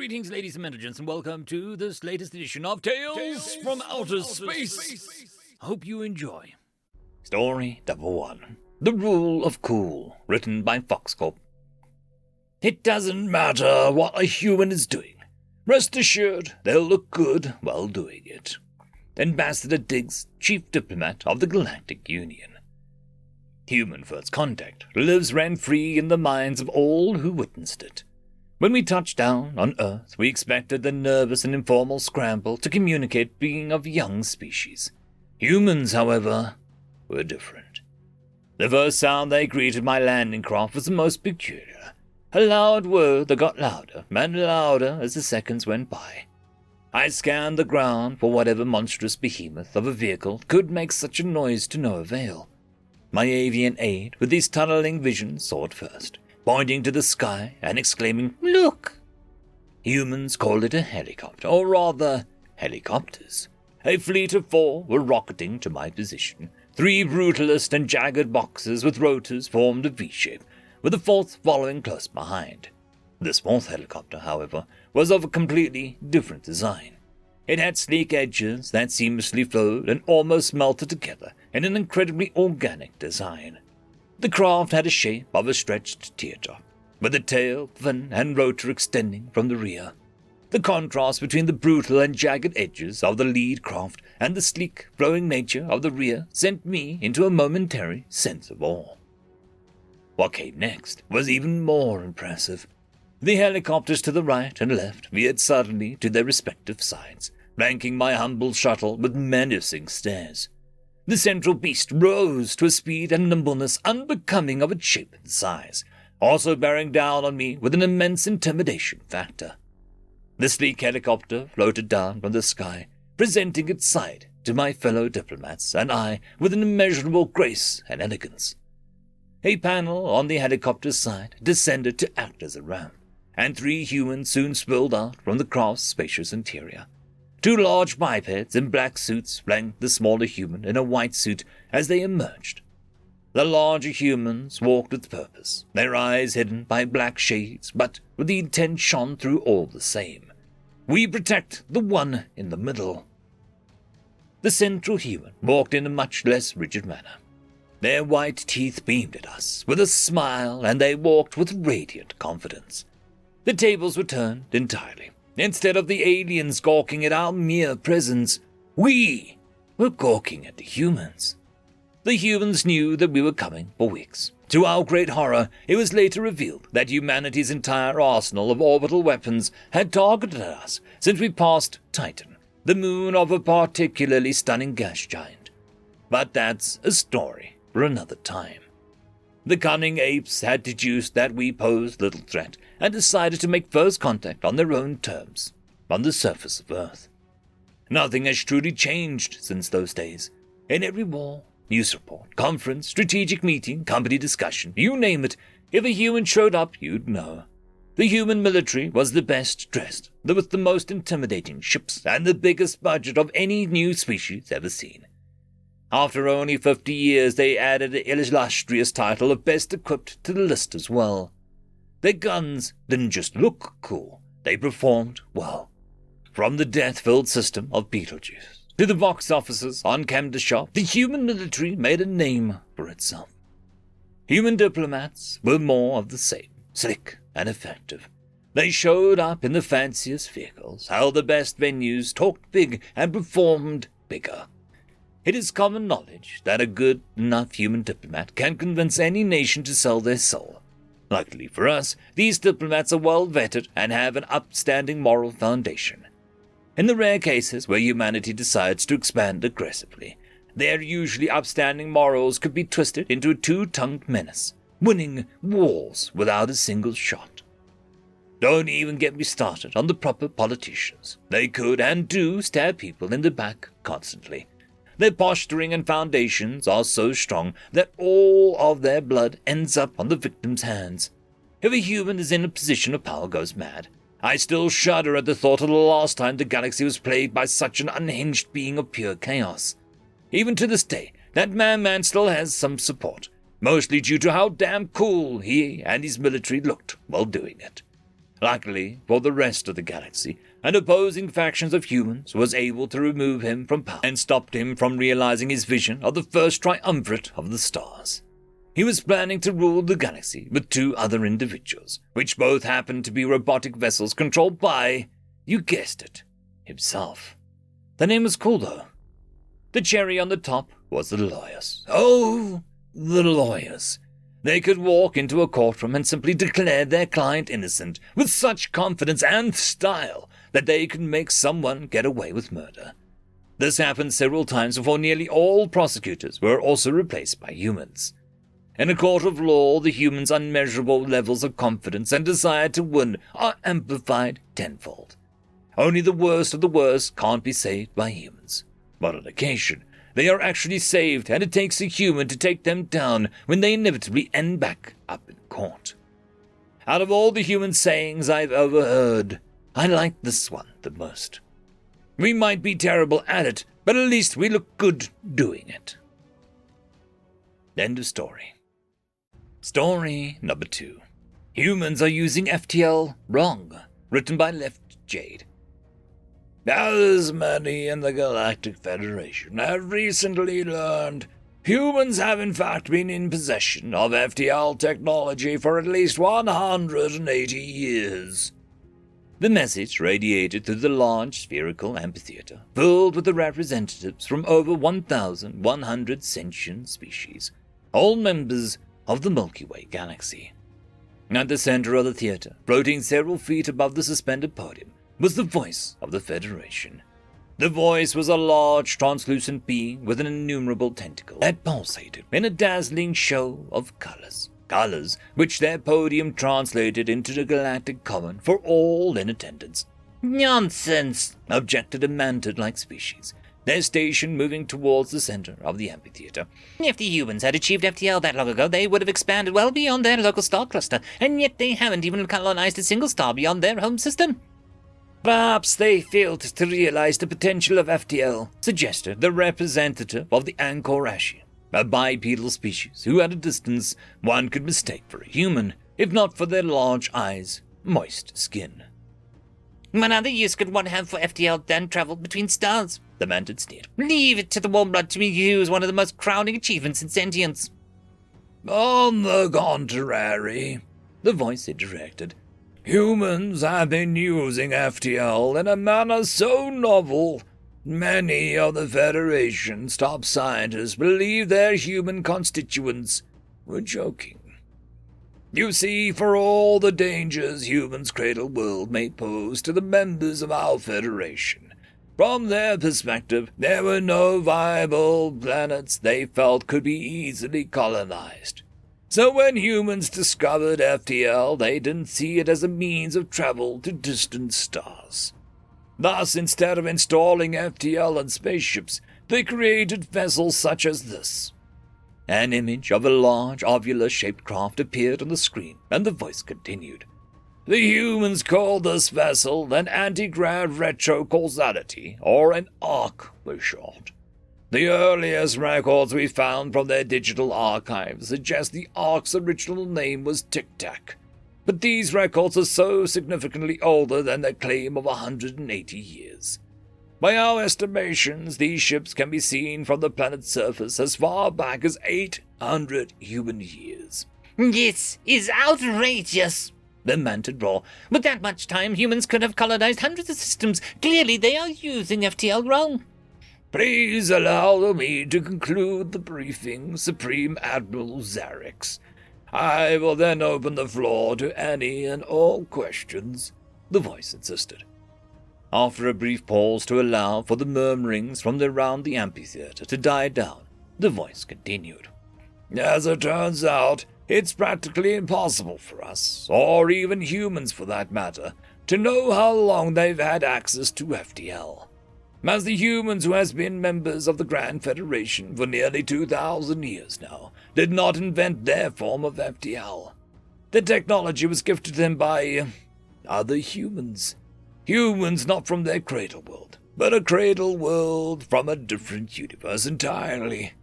Greetings, ladies and gentlemen, and welcome to this latest edition of Tales from Outer Space. I hope you enjoy. Story number 1. The Rule of Cool, written by Foxcorp. It doesn't matter what a human is doing. Rest assured, they'll look good while doing it. Ambassador Diggs, Chief Diplomat of the Galactic Union. Human first contact lives rent-free in the minds of all who witnessed it. When we touched down on Earth, we expected the nervous and informal scramble to communicate being of young species. Humans, however, were different. The first sound they greeted my landing craft was the most peculiar. A loud word that got louder and louder as the seconds went by. I scanned the ground for whatever monstrous behemoth of a vehicle could make such a noise to no avail. My avian aide, with his tunneling vision, saw it first, pointing to the sky and exclaiming, "Look!" Humans called it a helicopter, or rather, helicopters. A fleet of 4 were rocketing to my position. 3 brutalist and jagged boxes with rotors formed a V-shape, with a 4th following close behind. This 4th helicopter, however, was of a completely different design. It had sleek edges that seamlessly flowed and almost melted together in an incredibly organic design. The craft had a shape of a stretched teardrop, with the tail, fin, and rotor extending from the rear. The contrast between the brutal and jagged edges of the lead craft and the sleek, flowing nature of the rear sent me into a momentary sense of awe. What came next was even more impressive. The helicopters to the right and left veered suddenly to their respective sides, flanking my humble shuttle with menacing stares. The central beast rose to a speed and nimbleness unbecoming of its shape and size, also bearing down on me with an immense intimidation factor. The sleek helicopter floated down from the sky, presenting its side to my fellow diplomats and I with an immeasurable grace and elegance. A panel on the helicopter's side descended to act as a ramp, and 3 humans soon spilled out from the craft's spacious interior. 2 large bipeds in black suits flanked the smaller human in a white suit as they emerged. The larger humans walked with purpose, their eyes hidden by black shades, but with the intent shone through all the same. We protect the one in the middle. The central human walked in a much less rigid manner. Their white teeth beamed at us with a smile, and they walked with radiant confidence. The tables were turned entirely. Instead of the aliens gawking at our mere presence, we were gawking at the humans. The humans knew that we were coming for weeks. To our great horror, it was later revealed that humanity's entire arsenal of orbital weapons had targeted us since we passed Titan, the moon of a particularly stunning gas giant. But that's a story for another time. The cunning apes had deduced that we posed little threat and decided to make first contact on their own terms, on the surface of Earth. Nothing has truly changed since those days. In every war, news report, conference, strategic meeting, company discussion, you name it, if a human showed up, you'd know. The human military was the best dressed, with the most intimidating ships and the biggest budget of any new species ever seen. After only 50 years, they added the illustrious title of best equipped to the list as well. Their guns didn't just look cool, they performed well. From the death-filled system of Beetlejuice to the box offices on Camdeshop, the human military made a name for itself. Human diplomats were more of the same, slick and effective. They showed up in the fanciest vehicles, held the best venues, talked big, and performed bigger. It is common knowledge that a good enough human diplomat can convince any nation to sell their soul. Luckily for us, these diplomats are well vetted and have an upstanding moral foundation. In the rare cases where humanity decides to expand aggressively, their usually upstanding morals could be twisted into a 2-tongued menace, winning wars without a single shot. Don't even get me started on the proper politicians. They could and do stab people in the back constantly. Their posturing and foundations are so strong that all of their blood ends up on the victim's hands. If a human is in a position of power goes mad, I still shudder at the thought of the last time the galaxy was plagued by such an unhinged being of pure chaos. Even to this day, that man still has some support, mostly due to how damn cool he and his military looked while doing it. Luckily for the rest of the galaxy, an opposing factions of humans was able to remove him from power and stopped him from realizing his vision of the first triumvirate of the stars. He was planning to rule the galaxy with 2 other individuals, which both happened to be robotic vessels controlled by, you guessed it, himself. The name was cool, though. The cherry on the top was the lawyers. Oh, the lawyers. They could walk into a courtroom and simply declare their client innocent with such confidence and style that they could make someone get away with murder. This happened several times before nearly all prosecutors were also replaced by humans. In a court of law, the humans' unmeasurable levels of confidence and desire to win are amplified tenfold. Only the worst of the worst can't be saved by humans. But on occasion, they are actually saved, and it takes a human to take them down when they inevitably end back up in court. Out of all the human sayings I've overheard, I like this one the most. We might be terrible at it, but at least we look good doing it. End of story. Story number 2. Humans are using FTL wrong. Written by Left Jade. As many in the Galactic Federation have recently learned, humans have in fact been in possession of FTL technology for at least 180 years. The message radiated through the large spherical amphitheater, filled with the representatives from over 1,100 sentient species, all members of the Milky Way galaxy. At the center of the theater, floating several feet above the suspended podium, was the voice of the Federation. The voice was a large, translucent being with an innumerable tentacle that pulsated in a dazzling show of colors. Colors which their podium translated into the galactic common for all in attendance. Nonsense, objected a mantid-like species, their station moving towards the center of the amphitheater. If the humans had achieved FTL that long ago, they would have expanded well beyond their local star cluster, and yet they haven't even colonized a single star beyond their home system. Perhaps they failed to realize the potential of FTL, suggested the representative of the Ankorashi, a bipedal species who at a distance one could mistake for a human, if not for their large eyes, moist skin. What other use could one have for FTL than travel between stars? The mantid sneered. Leave it to the warm blood to use one of the most crowning achievements in sentience. On the contrary, the voice interjected, humans have been using FTL in a manner so novel, many of the Federation's top scientists believe their human constituents were joking. You see, for all the dangers humans' cradle world may pose to the members of our Federation, from their perspective, there were no viable planets they felt could be easily colonized. So when humans discovered FTL, they didn't see it as a means of travel to distant stars. Thus, instead of installing FTL on spaceships, they created vessels such as this. An image of a large, ovular-shaped craft appeared on the screen, and the voice continued. The humans called this vessel an antigrav retrocausality, or an ARC for short. The earliest records we found from their digital archives suggest the ARC's original name was Tic Tac, but these records are so significantly older than their claim of 180 years. By our estimations, these ships can be seen from the planet's surface as far back as 800 human years. This is outrageous, the mantid roared. With that much time, humans could have colonized hundreds of systems. Clearly they are using FTL wrong. Please allow me to conclude the briefing, Supreme Admiral Zarix. I will then open the floor to any and all questions, the voice insisted. After a brief pause to allow for the murmurings from around the amphitheater to die down, the voice continued. As it turns out, it's practically impossible for us, or even humans for that matter, to know how long they've had access to FTL. As the humans who has been members of the Grand Federation for nearly 2,000 years now did not invent their form of FTL. The technology was gifted to them by other humans. Humans not from their cradle world, but a cradle world from a different universe entirely.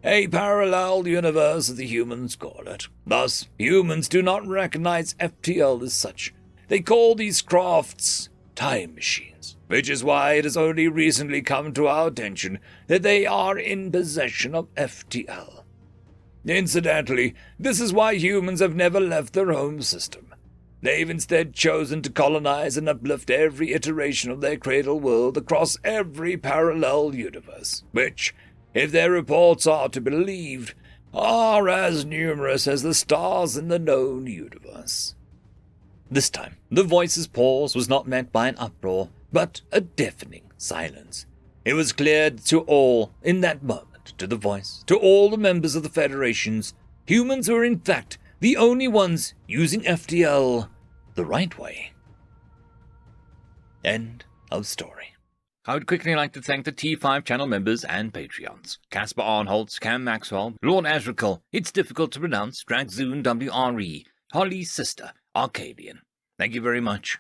A parallel universe as the humans call it. Thus, humans do not recognize FTL as such, they call these crafts time machines, which is why it has only recently come to our attention that they are in possession of FTL. Incidentally, this is why humans have never left their home system. They've instead chosen to colonize and uplift every iteration of their cradle world across every parallel universe, which, if their reports are to be believed, are as numerous as the stars in the known universe. This time, the voice's pause was not met by an uproar, but a deafening silence. It was clear to all in that moment, to the voice, to all the members of the Federations, humans were in fact the only ones using FTL the right way. End of story. I would quickly like to thank the T5 channel members and Patreons. Caspar Arnholtz, Cam Maxwell, Lord Azrakal, It's Difficult to Pronounce, Dragzoon WRE, Holly's Sister, Arcadian. Thank you very much.